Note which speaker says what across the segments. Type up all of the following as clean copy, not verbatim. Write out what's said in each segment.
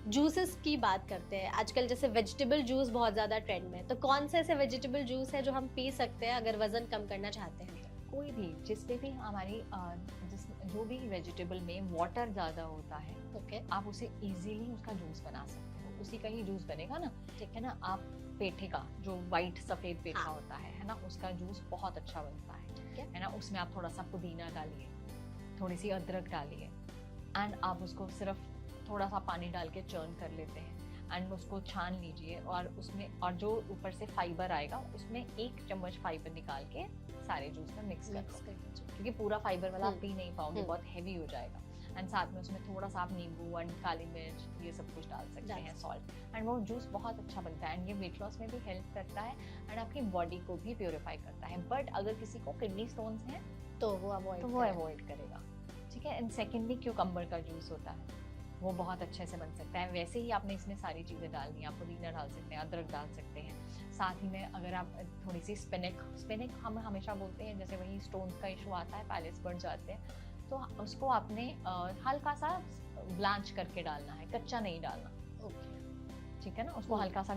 Speaker 1: Juices की बात करते हैं आजकल, जैसे वेजिटेबल जूस बहुत ज्यादा ट्रेंड में है, तो कौन से ऐसे वेजिटेबल जूस है जो हम पी सकते हैं अगर वजन कम करना चाहते हैं तो?
Speaker 2: कोई भी जिसमें भी हमारी जिस जो भी वेजिटेबल में वाटर ज़्यादा होता है,
Speaker 1: ओके।
Speaker 2: आप उसे इजीली उसका जूस बना सकते हो। उसी का ही जूस बनेगा ना, ठीक है ना। आप पेठे का जो वाइट सफ़ेद पेठा
Speaker 1: हाँ।
Speaker 2: होता है ना, उसका जूस बहुत अच्छा बनता है ना। उसमें आप थोड़ा सा पुदीना डालिए, थोड़ी सी अदरक डालिए, एंड आप उसको सिर्फ थोड़ा सा पानी डाल के चर्न कर लेते हैं, एंड उसको छान लीजिए। और उसमें और जो ऊपर से फाइबर आएगा उसमें 1 चम्मच फाइबर निकाल के सारे जूस में मिक्स कर दो, क्योंकि पूरा फाइबर वाला आप पी नहीं पाओगे, बहुत हैवी हो जाएगा। एंड साथ में उसमें थोड़ा सा आप नींबू एंड काली मिर्च ये सब कुछ डाल सकते हैं, सॉल्ट, एंड वो जूस बहुत अच्छा बनता है। एंड ये वेट लॉस में भी हेल्प करता है एंड आपकी बॉडी को भी प्योरीफाई करता है। बट अगर किसी को किडनी स्टोन्स हैं
Speaker 1: तो वो
Speaker 2: अवॉइड करेगा, ठीक है। एंड सेकेंडली क्यूकम्बर का जूस होता है, वो बहुत अच्छे से बन सकता है। वैसे ही आपने इसमें सारी चीज़ें डालनी है, आप पुदीना डाल सकते हैं, अदरक डाल सकते हैं। साथ ही में अगर आप थोड़ी सी स्पिनक हम हमेशा बोलते हैं, जैसे वही स्टोन्स का इशू आता है, पैलेस बढ़ जाते हैं, तो उसको आपने हल्का सा ब्लांच करके डालना है, कच्चा नहीं डालना, ठीक है ना। उसको हल्का सा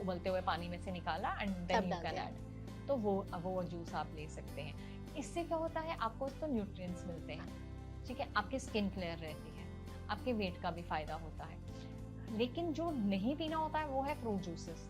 Speaker 2: उबलते हुए पानी में से निकाला and then you can add, तो वो जूस आप ले सकते हैं। इससे क्या होता है, आपको तो न्यूट्रिएंट्स मिलते हैं, ठीक है, आपकी स्किन क्लियर रहती है, आपके वेट का भी फायदा होता है। लेकिन जो नहीं पीना होता है वो है फ्रूट जूसेस,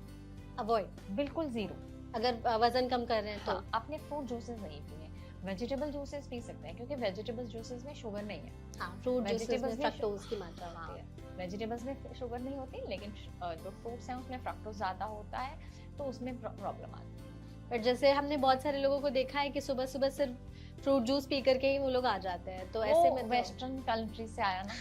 Speaker 1: अवॉइड,
Speaker 2: बिल्कुल जीरो।
Speaker 1: अगर वजन कम कर रहे हैं तो
Speaker 2: हाँ, आपने फ्रूट जूसेस नहीं पीने। वेजिटेबल जूसेस पी सकते हैं, क्योंकि वेजिटेबल जूसेस में शुगर नहीं है।
Speaker 1: हाँ, फ्रूट जूसेस में
Speaker 2: में
Speaker 1: फ्रक्टोज की मात्रा होती है।
Speaker 2: वेजिटेबल्स में शुगर नहीं होती, लेकिन जो फ्रूट्स हैं उसमें फ्रक्टोज ज्यादा होता है, तो उसमें प्रॉब्लम आती है।
Speaker 1: बट जैसे हमने बहुत सारे लोगों को देखा है कि सुबह सुबह सिर्फ फ्रूट जूस पी करके ही वो लोग आ जाते हैं, तो ऐसे में
Speaker 2: वेस्टर्न कंट्री से आया ना।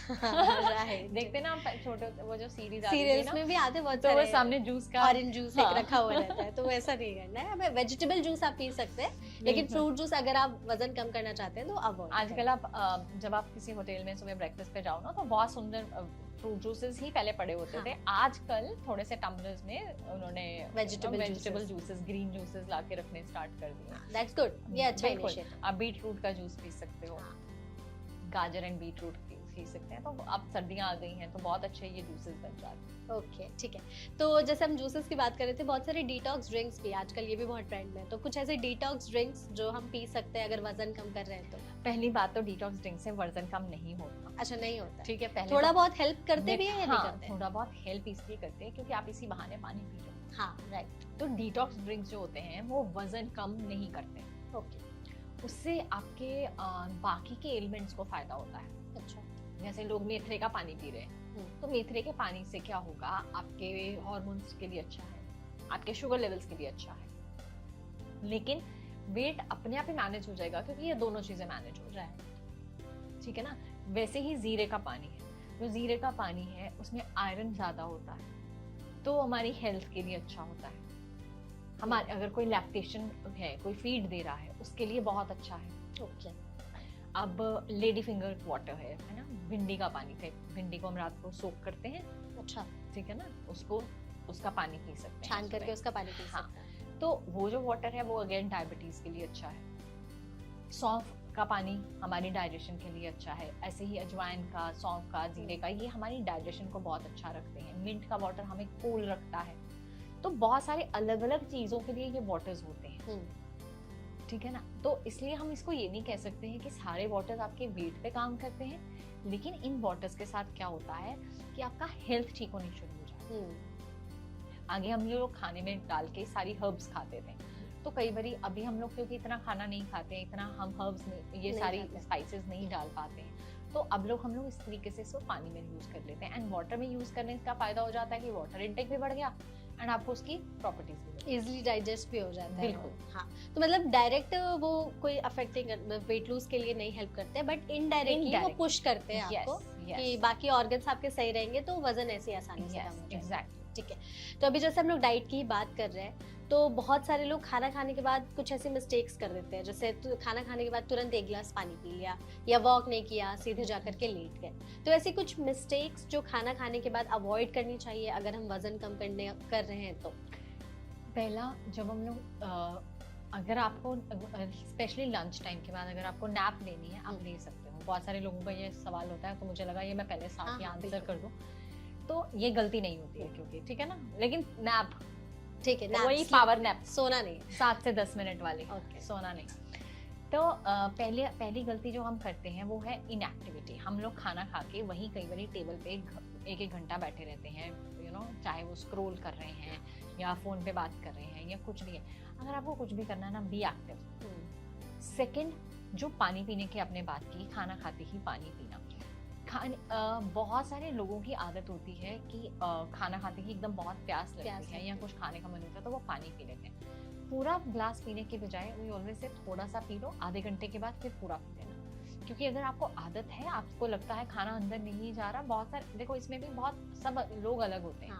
Speaker 1: राइट।
Speaker 2: देखते ना आप छोटे वो जो
Speaker 1: सीरियल्स में भी आते बहुत
Speaker 2: तो
Speaker 1: सारे,
Speaker 2: वो सामने जूस का
Speaker 1: ऑरेंज जूस एक रखा हुआ रहता है, तो वैसा नहीं करना है हमें। वेजिटेबल जूस आप पी सकते हैं, लेकिन फ्रूट जूस अगर आप वजन कम करना चाहते हैं तो अवॉइड।
Speaker 2: आजकल आप जब आप किसी होटल में सुबह ब्रेकफास्ट पे जाओ ना, तो बहुत सुंदर फ्रूट जूसेस ही पहले पड़े होते थे। आजकल थोड़े से टम्बलर्स में उन्होंने वेजिटेबल जूसेस, ग्रीन जूसेस लाके रखने स्टार्ट कर दिए।
Speaker 1: दैट्स गुड, ये अच्छा इनिशिएटिव।
Speaker 2: आप बीट रूट का जूस पी सकते हो, गाजर एंड बीट रूट पी सकते हैं। तो अब सर्दियां आ गई हैं, तो बहुत अच्छे ये जूसेस बन जाते हैं।
Speaker 1: ओके, ठीक है। तो जैसे हम जूसेस की बात कर रहे थे, बहुत सारे डिटॉक्स ड्रिंक्स भी आजकल ये भी बहुत ट्रेंड में है, तो कुछ ऐसे डिटॉक्स ड्रिंक्स जो हम पी सकते हैं अगर वजन कम कर रहे हैं तो?
Speaker 2: पहली बात तो डिटॉक्स ड्रिंक से वजन कम नहीं होता।
Speaker 1: अच्छा, नहीं होता,
Speaker 2: ठीक है। पहले
Speaker 1: थोड़ा बहुत हेल्प करते भी है या नहीं करते?
Speaker 2: थोड़ा बहुत हेल्प इसलिए करते हैं क्योंकि आप इसी बहाने पानी पी रहे हो।
Speaker 1: हाँ, राइट।
Speaker 2: तो डिटॉक्स ड्रिंक्स जो होते हैं वो वजन कम नहीं करते।
Speaker 1: ओके।
Speaker 2: उससे आपके बाकी के एलिमेंट्स को फायदा होता है।
Speaker 1: अच्छा।
Speaker 2: जैसे लोग मेथरे का पानी पी रहे हैं, तो मेथरे के पानी से क्या होगा, आपके हार्मोन्स के लिए अच्छा है, आपके शुगर लेवल्स के लिए अच्छा है, लेकिन वेट अपने आप ही मैनेज हो जाएगा, क्योंकि ये दोनों चीजें मैनेज हो जाए, ठीक है ना। वैसे ही जीरे का पानी है, जो जीरे का पानी है उसमें आयरन ज्यादा होता है, तो हमारी हेल्थ के लिए अच्छा होता है। हमारे अगर कोई लैक्टेशन है, कोई फीड दे रहा है, उसके लिए बहुत अच्छा है।
Speaker 1: ओके।
Speaker 2: अब लेडी फिंगर वाटर है ना, भिंडी का पानी थे, भिंडी को हम रात को सोक करते हैं।
Speaker 1: अच्छा,
Speaker 2: ठीक है ना, उसका पानी पी सकते हैं,
Speaker 1: छान करके उसका पानी पी सकते
Speaker 2: हैं। तो वो जो वाटर है वो अगेन डायबिटीज के लिए अच्छा है। सौंफ का पानी हमारी डाइजेशन के लिए अच्छा है। ऐसे ही अजवाइन का, सौंफ का, जीरे का, ये हमारी डाइजेशन को बहुत अच्छा रखते हैं। मिंट का वाटर हमें कूल रखता है। तो बहुत सारे अलग अलग चीजों के लिए ये वाटर्स होते हैं, ठीक है ना। तो इसलिए हम इसको ये नहीं कह सकते हैं कि सारे वाटर्स आपके वेट पे काम करते हैं, लेकिन इन वाटर्स के साथ क्या होता है कि आपका हेल्थ ठीक होनी शुरू हो जाती है। आगे हम लोग खाने में डाल के सारी हर्ब्स खाते थे, तो कई बार अभी हम लोग क्योंकि इतना खाना नहीं खाते, इतना हम हर्ब्स में ये सारी स्पाइसेस नहीं डाल पाते हैं, तो अब हम लोग इस तरीके से इसको पानी में यूज कर लेते हैं। एंड वाटर में यूज करने का फायदा हो जाता है कि वाटर इनटेक भी बढ़ गया एंड आपको उसकी प्रॉपर्टीज भी
Speaker 1: इजिली डाइजेस्ट भी हो जाता है।
Speaker 2: बिल्कुल।
Speaker 1: हाँ, तो मतलब डायरेक्ट वो कोई अफेक्टिंग वेट लूज के लिए नहीं हेल्प करते, बट इनडायरेक्टली वो पुश करते हैं आपको कि बाकी ऑर्गन्स आपके सही रहेंगे तो वजन ऐसे आसानी से कम हो जाएगा।
Speaker 2: एग्जैक्टली,
Speaker 1: ठीक है। तो अभी जैसे हम लोग डाइट की बात कर रहे हैं, तो बहुत सारे लोग खाना खाने के बाद कुछ ऐसे मिस्टेक्स कर देते हैं, जैसे खाना खाने के बाद तुरंत 1 गिलास पानी पी लिया, या वॉक नहीं किया, सीधे जाकर के लेट गए। तो ऐसी कुछ मिस्टेक्स जो खाना खाने के बाद अवॉइड करनी चाहिए अगर हम वजन कम कर रहे हैं तो?
Speaker 2: पहला, जब हम लोग अगर आपको स्पेशली लंच टाइम के बाद अगर आपको नैप लेनी है, आप ले सकते हो। बहुत सारे लोगों का ये सवाल होता है, तो मुझे लगा ये मैं पहले साथ ही आंसर कर दूं। तो ये गलती नहीं होती है क्योंकि ठीक है ना, लेकिन नैप
Speaker 1: ठीक है,
Speaker 2: वही पावर नैप
Speaker 1: सोना नहीं है।
Speaker 2: 7 से 10 मिनट वाले,
Speaker 1: Okay.
Speaker 2: सोना नहीं। तो पहली गलती जो हम करते हैं वो है इनएक्टिविटी। हम लोग खाना खा के वहीं कई बार टेबल पे एक एक घंटा बैठे रहते हैं, चाहे वो स्क्रॉल कर रहे हैं या फोन पे बात कर रहे हैं या कुछ भी है। अगर आपको कुछ भी करना है ना, बी एक्टिव। सेकंड, जो पानी पीने की आपने बात की, खाना खाते ही पानी पीना। बहुत सारे लोगों की आदत होती है कि खाना खाते ही एकदम बहुत प्यास लगती है या कुछ खाने का मन होता है तो वो पानी पी लेते हैं। पूरा ग्लास पीने के बजाय वी ऑलवेज से थोड़ा सा पी लो, आधे घंटे के बाद फिर पूरा पी लेना। क्योंकि अगर आपको आदत है, आपको लगता है खाना अंदर नहीं जा रहा, बहुत सारे देखो इसमें भी बहुत सब लोग अलग होते हैं।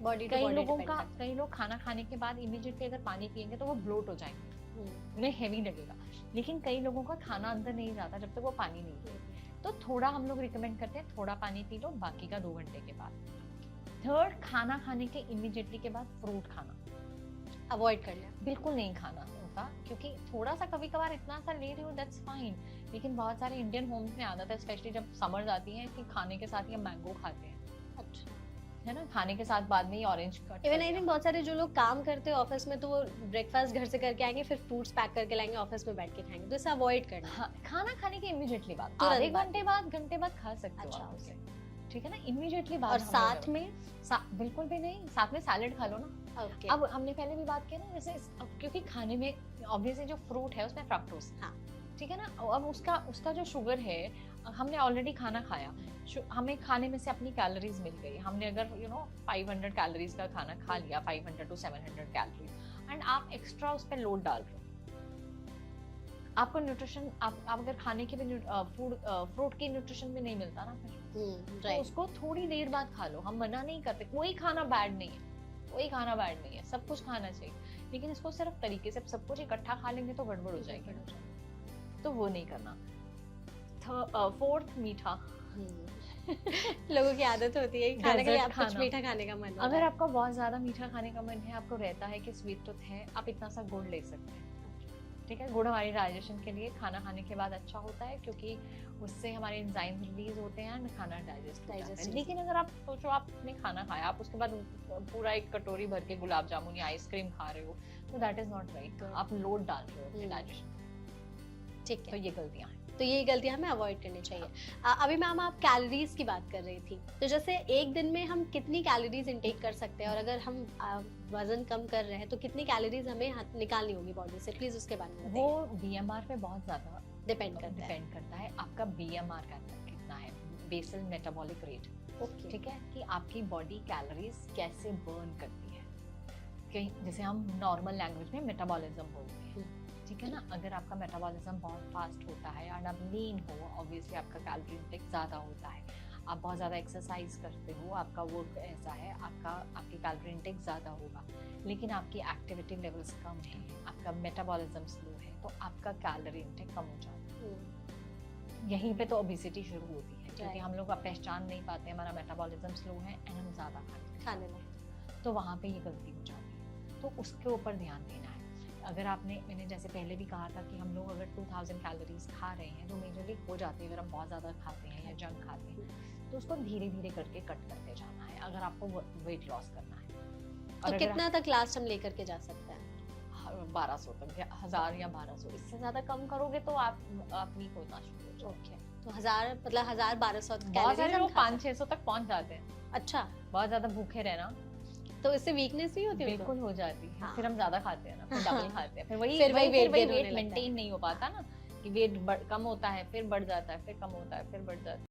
Speaker 1: बॉडी
Speaker 2: कई लोग खाना खाने के बाद इमीडिएटली अगर पानी पिएंगे तो वो ब्लोट हो जाएंगे, उन्हें हेवी लगेगा। लेकिन कई लोगों का खाना अंदर नहीं जाता जब तक वो पानी नहीं पिए। तो थोड़ा हम लोग रिकमेंड करते हैं, थोड़ा पानी पी लो, बाकी का 2 घंटे के बाद। थर्ड, खाना खाने के इमीडिएटली के बाद फ्रूट खाना
Speaker 1: अवॉइड कर लिया,
Speaker 2: बिल्कुल नहीं खाना होता। क्योंकि थोड़ा सा कभी कभार इतना सा ले रही हो दैट्स फाइन, लेकिन बहुत सारे इंडियन होम्स में आदत है, स्पेशली जब समर आती है, कि खाने के साथ ये मैंगो खाते हैं।
Speaker 1: अच्छा
Speaker 2: है ना, खाने के साथ बाद में ही orange cut.
Speaker 1: Even I think बहुत सारे जो लोग काम करते हैं ऑफिस में, तो वो ब्रेकफास्ट घर से करके आएंगे, फिर फ्रूट्स पैक करके लाएंगे, ऑफिस में बैठ के खाएंगे। तो इसे अवॉइड करना।
Speaker 2: हाँ, खाना खाने के इमीडिएटली बाद,
Speaker 1: तुरंत
Speaker 2: आधे
Speaker 1: बाद।
Speaker 2: घंटे बाद खा सकते हो
Speaker 1: अच्छा,
Speaker 2: आप उसे, ठीक है ना, इमीडिएटली बाद।
Speaker 1: और साथ में
Speaker 2: बिल्कुल भी नहीं, साथ में सैलेड खा लो ना।
Speaker 1: ओके।
Speaker 2: अब हमने पहले भी बात की ना, जैसे क्योंकि खाने में ऑब्वियसली जो फ्रूट है उसमें फ्रक्टोज,
Speaker 1: हाँ,
Speaker 2: ठीक है ना। अब उसका जो शुगर है, हमने ऑलरेडी खाना खाया, हमें खाने में से अपनी कैलोरीज मिल गई। हमने अगर 500 कैलोरीज का खाना खा लिया, 500 to 700 कैलोरीज, एंड आप एक्स्ट्रा उस पर लोड डाल रहे हो, आपको न्यूट्रिशन, आप अगर खाने के भी फ्रूट की न्यूट्रिशन भी नहीं मिलता ना फिर, तो उसको थोड़ी देर बाद खा लो। हम मना नहीं करते, कोई खाना बैड नहीं है, कोई खाना बैड नहीं है, सब कुछ खाना चाहिए, लेकिन इसको सिर्फ तरीके से सब कुछ इकट्ठा खा लेंगे तो गड़बड़ हो जाएगी, तो वो नहीं करना। फोर्थ, मीठा।
Speaker 1: लोगों की आदत होती है खाने के लिए कुछ मीठा खाने का मन।
Speaker 2: अगर आपका बहुत ज्यादा मीठा खाने का मन है, आपको रहता है कि स्वीट टूथ है, आप इतना सा गुड़ ले सकते हैं, ठीक है। गुड़ हमारी डाइजेशन के लिए खाना खाने के बाद अच्छा होता है, क्योंकि उससे हमारे एंजाइम रिलीज होते हैं और खाना डाइजेस्ट होता है। लेकिन अगर आप सोचो, आपने खाना खाया, आप उसके बाद पूरा एक कटोरी भर के गुलाब जामुन या आइसक्रीम खा रहे हो, तो दैट इज नॉट राइट, आप लोड डाल रहे हो अपने डाइजेशन,
Speaker 1: ठीक है।
Speaker 2: तो ये गलतियां हैं,
Speaker 1: तो ये गलतियां हमें अवॉइड करनी चाहिए। अभी मैम आप कैलोरीज की बात कर रही थी, तो जैसे एक दिन में हम कितनी कैलोरीज इंटेक कर सकते हैं, और अगर हम वजन कम कर रहे हैं तो कितनी कैलोरीज हमें निकालनी होगी बॉडी से, प्लीज उसके बारे में।
Speaker 2: वो बीएमआर पे बहुत ज्यादा
Speaker 1: डिपेंड
Speaker 2: करता है। आपका बीएमआर कितना है, बेसल मेटाबॉलिक रेट, ठीक है, कि आपकी बॉडी कैलोरीज कैसे बर्न करती है। कहीं जैसे हम नॉर्मल लैंग्वेज में मेटाबॉलिज्म बोलते हैं, ठीक है ना। अगर आपका मेटाबॉलिज्म बहुत फास्ट होता है और आप लीन हो, ऑब्वियसली आपका कैलोरी इंटेक ज़्यादा होता है। आप बहुत ज़्यादा एक्सरसाइज करते हो, आपका वर्क ऐसा है, आपकी कैलोरी इंटेक ज़्यादा होगा, लेकिन आपकी एक्टिविटी लेवल्स कम है, आपका मेटाबॉलिज्म स्लो है, तो आपका कैलोरी इंटेक कम हो जाता है। यहीं पे तो ओबेसिटी शुरू होती है, क्योंकि हम लोग पहचान नहीं पाते, हमारा मेटाबॉलिज्म स्लो है एंड हम ज़्यादा खाने लगते, तो वहाँ पे ये गलती हो जाती है। तो उसके ऊपर ध्यान देना है। अगर मैंने जैसे पहले भी कहा था कि हम लोग अगर 2000 कैलोरीज खा रहे हैं, तो मेजरली हो जाती है अगर हम बहुत ज़्यादा खाते हैं या जंक खाते हैं, तो उसको धीरे धीरे करके कट करते जाना है, अगर आपको वेट लॉस करना है।
Speaker 1: तो कितना तक लास्ट हम लेकर के जा सकते हैं?
Speaker 2: 1200 तक, 1000 या 1200, इससे ज़्यादा कम करोगे तो आप वीक होना शुरू हो जाओगे।
Speaker 1: तो 1000 मतलब 1200
Speaker 2: बहुत सारे लोग 500-600 तक पहुँच जाते हैं।
Speaker 1: अच्छा,
Speaker 2: बहुत ज़्यादा भूखे रहना,
Speaker 1: तो इससे वीकनेस नहीं होती?
Speaker 2: बिल्कुल हो जाती है। हाँ। फिर हम ज्यादा खाते हैं ना, फिर डबल खाते हैं, फिर वही वेट मेंटेन नहीं हो पाता ना, कि वेट कम होता है, फिर बढ़ जाता है, फिर कम होता है, फिर बढ़ जाता है।